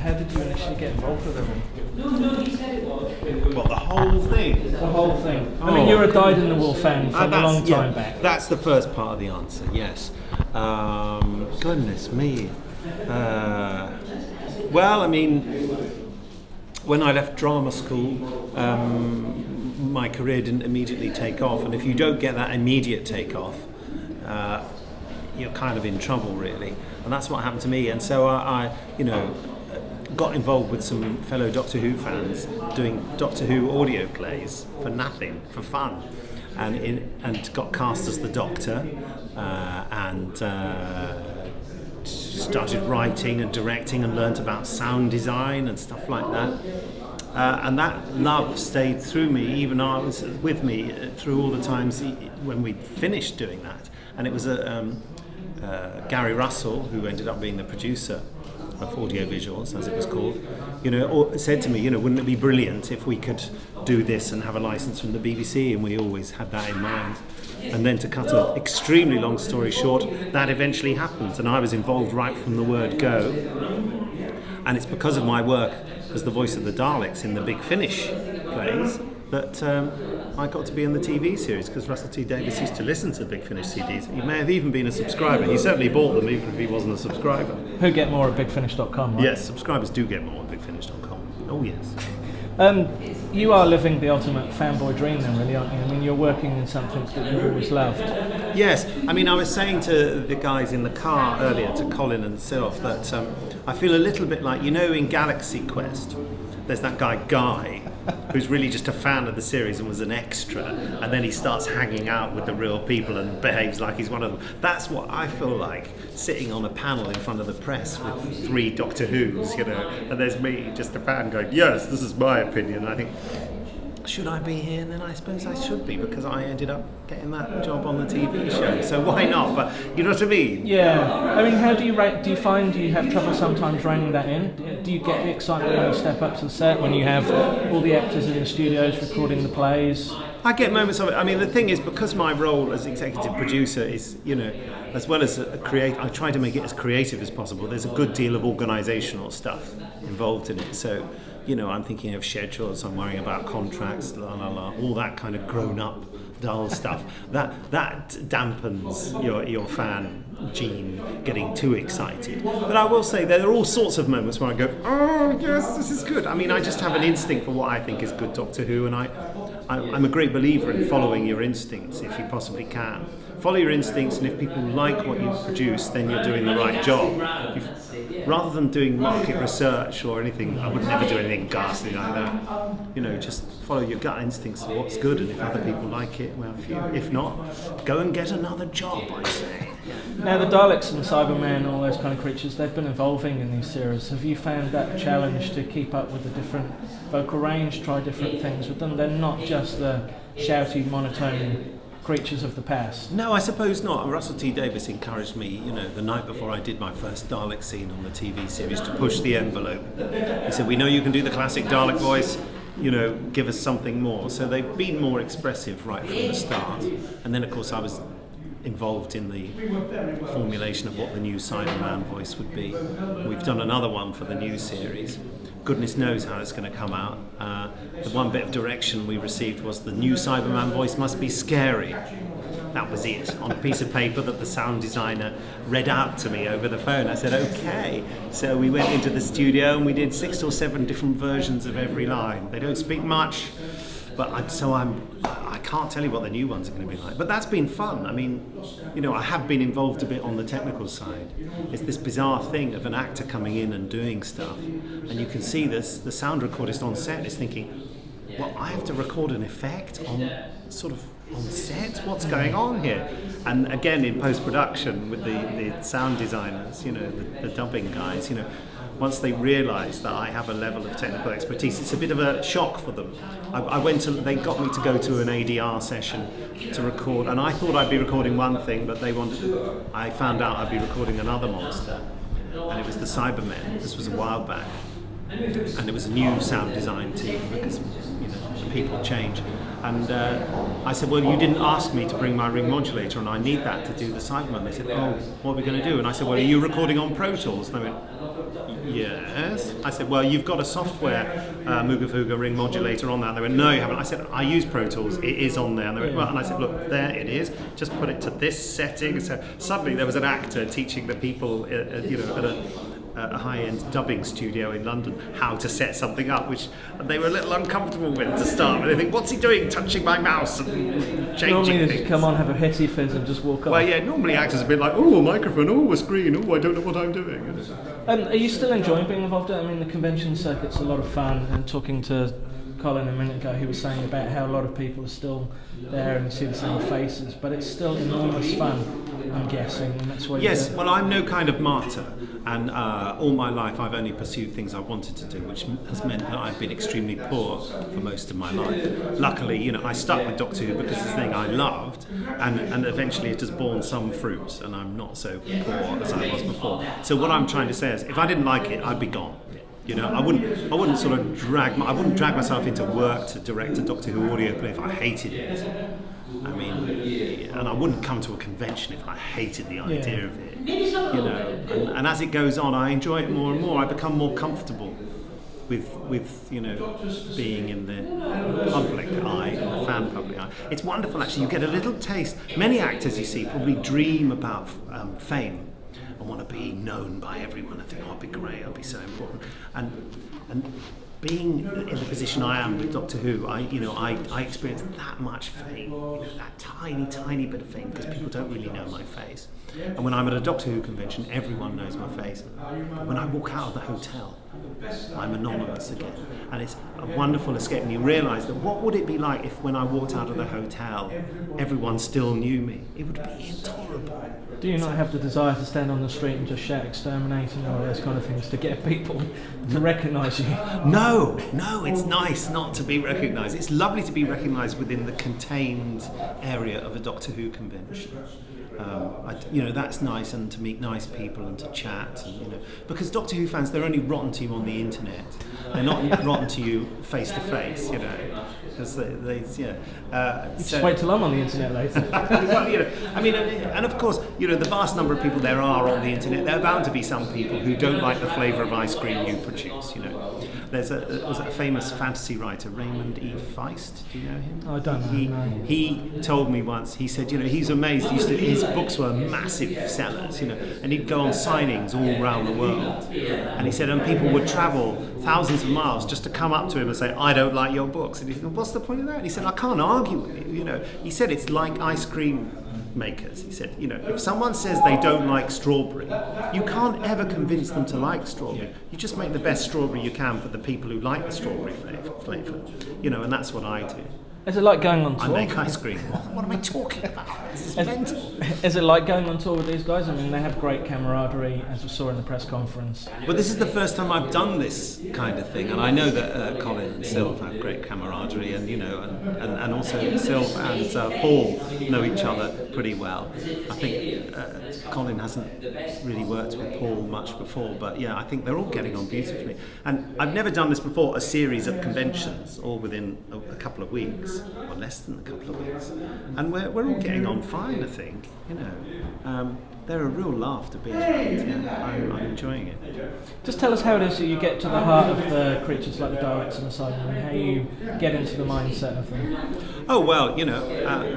How did you initially get involved with everything? Well, the whole thing. The whole thing. I mean, you're a dyed-in-the-wool fan from a long time back. That's the first part of the answer, yes. Goodness me. Well, I mean, when I left drama school, my career didn't immediately take off, and if you don't get that immediate takeoff, you're kind of in trouble, really. And that's what happened to me. And so I got involved with some fellow Doctor Who fans doing Doctor Who audio plays for nothing, for fun, and got cast as the Doctor, and started writing and directing and learnt about sound design and stuff like that. And that love stayed through me, even though I was with me through all the times when we finished doing that. And it was Gary Russell, who ended up being the producer of Audio Visuals, as it was called, said to me, wouldn't it be brilliant if we could do this and have a license from the BBC? And we always had that in mind. And then, to cut an extremely long story short, that eventually happened, and I was involved right from the word go. And it's because of my work as the voice of the Daleks in the Big Finish plays that I got to be in the TV series, because Russell T Davies used to listen to Big Finish CDs. He may have even been a subscriber. He certainly bought them, even if he wasn't a subscriber. Who get more at bigfinish.com, right? Yes, subscribers do get more at bigfinish.com. Oh, yes. You are living the ultimate fanboy dream then, really, aren't you? I mean, you're working in something that you've always loved. Yes. I mean, I was saying to the guys in the car earlier, to Colin and Sylph, that I feel a little bit like, in Galaxy Quest, there's that guy who's really just a fan of the series and was an extra, and then he starts hanging out with the real people and behaves like he's one of them. That's what I feel like, sitting on a panel in front of the press with 3 Doctor Who's, and there's me, just a fan, going, yes, this is my opinion. And I think, should I be here? And then I suppose I should be, because I ended up getting that job on the TV show, so why not? But you know what I mean? Yeah. I mean, how do you find you have trouble sometimes reining that in? Do you get the excitement when you step up to the set, when you have all the actors in the studios recording the plays? I get moments of it. I mean, the thing is, because my role as executive producer is, as well as I try to make it as creative as possible. There's a good deal of organisational stuff involved in it. So, I'm thinking of schedules, I'm worrying about contracts, all that kind of grown-up, dull stuff. That dampens your fan gene getting too excited. But I will say there are all sorts of moments where I go, oh yes, this is good. I mean, I just have an instinct for what I think is good Doctor Who, and I'm a great believer in following your instincts if you possibly can. Follow your instincts, and if people like what you produce, then you're doing the right job. Rather than doing market research or anything, I would never do anything ghastly like that. Just follow your gut instincts of what's good, and if other people like it, well, if not, go and get another job, I say. Now, the Daleks and Cybermen, all those kind of creatures, they've been evolving in these series. Have you found that challenge to keep up with the different vocal range, try different things with them? They're not just the shouty, monotone creatures of the past. No, I suppose not. Russell T Davies encouraged me, the night before I did my first Dalek scene on the TV series, to push the envelope. He said, we know you can do the classic Dalek voice, give us something more. So they've been more expressive right from the start. And then, of course, I was involved in the formulation of what the new Cyberman voice would be. We've done another one for the new series. Goodness knows how it's going to come out. The one bit of direction we received was the new Cyberman voice must be scary. That was it, on a piece of paper that the sound designer read out to me over the phone. I said, okay. So we went into the studio and we did 6 or 7 different versions of every line. They don't speak much, but I can't tell you what the new ones are going to be like. But that's been fun. I mean, I have been involved a bit on the technical side. It's this bizarre thing of an actor coming in and doing stuff, and you can see this. The sound recordist on set is thinking, well, I have to record an effect on set? What's going on here? And again, in post-production with the sound designers, the dubbing guys, once they realise that I have a level of technical expertise, it's a bit of a shock for them. They got me to go to an ADR session to record, and I thought I'd be recording one thing, but I found out I'd be recording another monster, and it was the Cybermen. This was a while back, and it was a new sound design team, because the people change. And I said, well, you didn't ask me to bring my ring modulator, and I need that to do the Cyberman. They said, oh, what are we going to do? And I said, well, are you recording on Pro Tools? And they went, yes. I said, well, you've got a software Mooga Fooga ring modulator on that. And they went, no, you haven't. I said, I use Pro Tools. It is on there. And they went, well, and I said, look, there it is. Just put it to this setting. So suddenly there was an actor teaching the people, at a high-end dubbing studio in London how to set something up, which they were a little uncomfortable with to start. And they think, what's he doing, touching my mouse and changing normally things? They just come on, have a hitty fizz and just walk off. Well, yeah, normally actors are a bit like, oh, a microphone, oh, a screen, oh, I don't know what I'm doing. Are you still enjoying being involved in it? I mean, the convention circuit's a lot of fun, and talking to Colin a minute ago, he was saying about how a lot of people are still there and you see the same faces, but it's still enormous fun, I'm guessing, and that's why. Yes, well, I'm no kind of martyr, and all my life I've only pursued things I wanted to do, which has meant that I've been extremely poor for most of my life. Luckily, I stuck with Doctor Who because it's the thing I loved, and eventually it has borne some fruits, and I'm not so poor as I was before. So what I'm trying to say is, if I didn't like it, I'd be gone. I wouldn't sort of drag myself into work to direct a Doctor Who audio play if I hated it. I mean, and I wouldn't come to a convention if I hated the idea of it. And as it goes on, I enjoy it more and more. I become more comfortable with being in the public eye, in the fan public eye. It's wonderful, actually. You get a little taste. Many actors, you see, probably dream about fame. I want to be known by everyone. I think, I'll be great, I'll be so important. And being in the position I am with Doctor Who, I experienced that much fame, that tiny bit of fame, because people don't really know my face. And when I'm at a Doctor Who convention, everyone knows my face. But when I walk out of the hotel, I'm anonymous again. And it's a wonderful escape. And you realise that what would it be like if when I walked out of the hotel, everyone still knew me? It would be intolerable. Do you not have the desire to stand on the street and just shout exterminate and all those kind of things to get people to recognise you? No, it's nice not to be recognised. It's lovely to be recognised within the contained area of a Doctor Who convention. That's nice, and to meet nice people and to chat, and, because Doctor Who fans, they're only rotten to you on the internet. They're not rotten to you face to face, because Just wait till I'm on the internet later. Well, and of course, the vast number of people there are on the internet. There are bound to be some people who don't like the flavour of ice cream you produce. There's a famous fantasy writer, Raymond E. Feist. Do you know him? I don't know. He told me once. He said, he's amazed. His books were massive sellers, and he'd go on signings all around the world. And he said, and people would travel thousands of miles just to come up to him and say, I don't like your books. And he said, what's the point of that? And he said, I can't argue with you. He said it's like ice cream makers. He said, if someone says they don't like strawberry, you can't ever convince them to like strawberry. You just make the best strawberry you can for the people who like the strawberry flavour. And that's what I do. Is it like going on tour? I make ice cream. What am I talking about? This is mental. Is it like going on tour with these guys? I mean, they have great camaraderie, as we saw in the press conference. Well, this is the first time I've done this kind of thing, and I know that Colin and Sylv have great camaraderie, and and also Sylv and Paul know each other pretty well. I think Colin hasn't really worked with Paul much before, but yeah, I think they're all getting on beautifully. And I've never done this before, a series of conventions, all within a couple of weeks. Or less than a couple of weeks, and we're all getting on fine. I think they're a real laugh to be around. I'm enjoying it. Just tell us how it is that you get to the heart of the creatures like the Daleks and the Cybermen, how you get into the mindset of them. Oh well,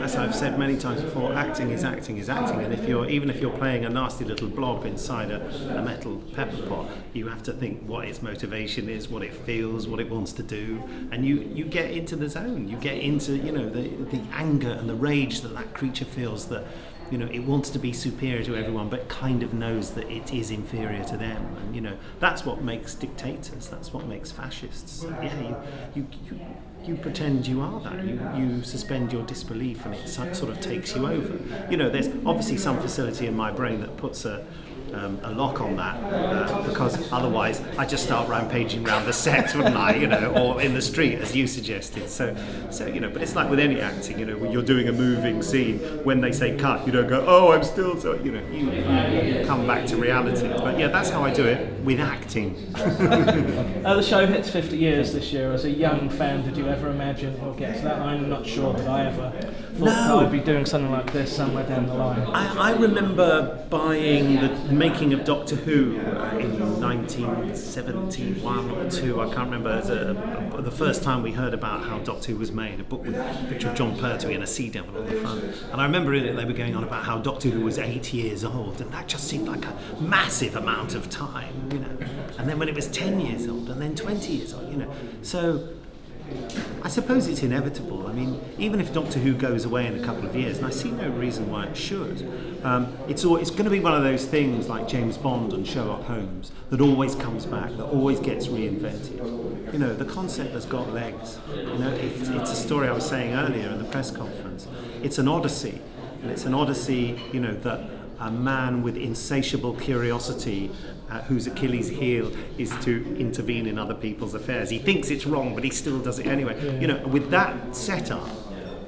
as I've said many times before, acting is acting, and even if you're playing a nasty little blob inside a metal pepper pot, you have to think what its motivation is, what it feels, what it wants to do, and you get into the zone. You get into the anger and the rage that creature feels, that it wants to be superior to everyone, but kind of knows that it is inferior to them. And that's what makes dictators. That's what makes fascists. Yeah, you pretend you are that. You suspend your disbelief, and it sort of takes you over. There's obviously some facility in my brain that puts a a lock on that, because otherwise I just start rampaging around the set, wouldn't I? Or in the street, as you suggested. So but it's like with any acting, when you're doing a moving scene, when they say cut, you don't go, oh, I'm still so. You come back to reality. But yeah, that's how I do it with acting. The show hits 50 years this year. As a young fan, did you ever imagine it would get to that? I'm not sure that I ever thought that I'd be doing something like this somewhere down the line. I remember buying the making of Doctor Who in 1971 or 2. I can't remember. The first time we heard about how Doctor Who was made, a book with a picture of John Pertwee and a sea devil on the front. And I remember in it they were going on about how Doctor Who was 8 years old, and that just seemed like a massive amount of time, And then when it was 10 years old, and then 20 years old, So I suppose it's inevitable. I mean, even if Doctor Who goes away in a couple of years, and I see no reason why it should, it's going to be one of those things like James Bond and Sherlock Holmes that always comes back, that always gets reinvented. The concept has got legs. It's a story I was saying earlier in the press conference. It's an odyssey, and it's an odyssey, that a man with insatiable curiosity, whose Achilles heel is to intervene in other people's affairs. He thinks it's wrong, but he still does it anyway. With that setup,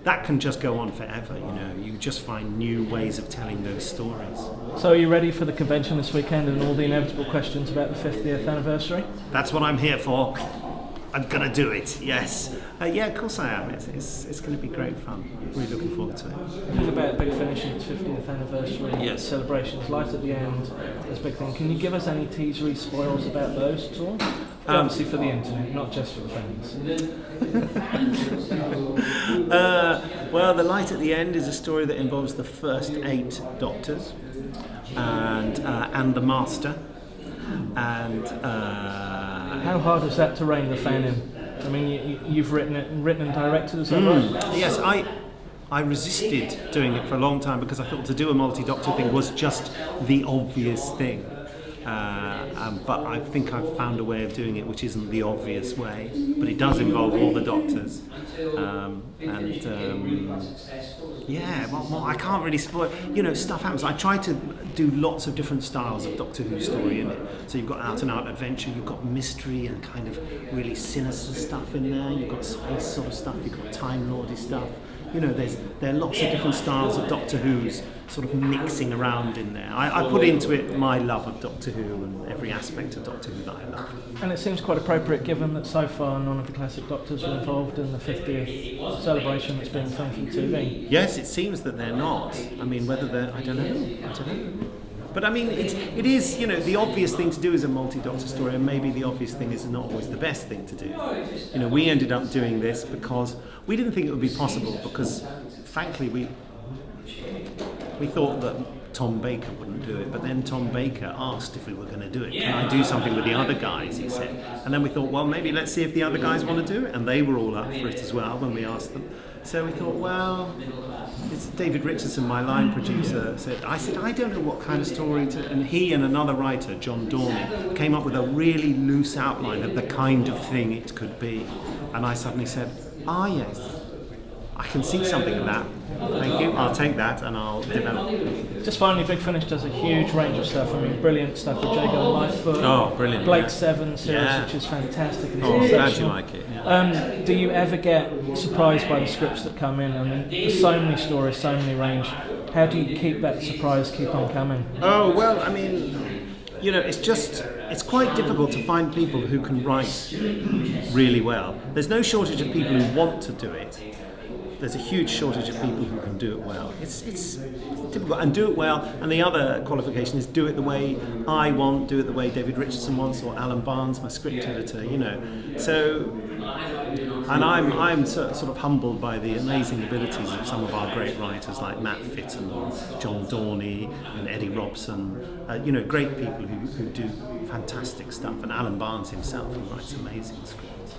that can just go on forever. You just find new ways of telling those stories. So are you ready for the convention this weekend and all the inevitable questions about the 50th anniversary? That's what I'm here for. I'm going to do it, yes. Yeah, of course I am. It's going to be great fun. Really looking forward to it. Talking about Big Finish and its 50th anniversary celebrations, light at the end, this big thing. Can you give us any teasery spoils about those at all? Obviously for the internet, not just for the fans. Well, the light at the end is a story that involves the first 8 Doctors and the Master. And how hard is that to rein the fan in? I mean, you've written and directed, is that right? Yes, I resisted doing it for a long time because I thought to do a multi-Doctor thing was just the obvious thing. But I think I've found a way of doing it which isn't the obvious way, but it does involve all the Doctors. I can't really spoil. Stuff happens. I try to do lots of different styles of Doctor Who story in it. So you've got out and out adventure, you've got mystery and kind of really sinister stuff in there. You've got space sort of stuff. You've got Time Lordy stuff. There are lots of different styles of Doctor Who's sort of mixing around in there. I put into it my love of Doctor Who and every aspect of Doctor Who that I love. And it seems quite appropriate given that so far none of the classic Doctors were involved in the 50th celebration that's being filmed for TV. Yes, it seems that they're not. I mean, whether they're... I don't know. But I mean, it is, the obvious thing to do is a multi-Doctor story, and maybe the obvious thing is not always the best thing to do. We ended up doing this because we didn't think it would be possible because, frankly, we thought that Tom Baker wouldn't do it, but then Tom Baker asked if we were going to do it. Can I do something with the other guys, he said. And then we thought, well, maybe let's see if the other guys want to do it. And they were all up for it as well when we asked them. So we thought, well, it's David Richardson, my line producer, I said, I don't know what kind of story to... And he and another writer, John Dorney, came up with a really loose outline of the kind of thing it could be. And I suddenly said, yes, I can see something in that. Thank you. I'll take that and I'll develop it. Just finally, Big Finish does a huge range of stuff. I mean, brilliant stuff with Jago Lightfoot. Oh, brilliant. Blake Seven series, which is fantastic. And I'm glad you like it. Yeah. Do you ever get surprised by the scripts that come in? I mean, there's so many stories, so many range. How do you keep that surprise keep on coming? Oh, well, I mean, it's quite difficult to find people who can write really well. There's no shortage of people who want to do it. There's a huge shortage of people who can do it well. It's difficult, and do it well. And the other qualification is do it the way I want, do it the way David Richardson wants, or Alan Barnes, my script editor. So, and I'm sort of humbled by the amazing abilities of some of our great writers like Matt Fitton, John Dorney, and Eddie Robson. Great people who do fantastic stuff, and Alan Barnes himself, who writes amazing scripts.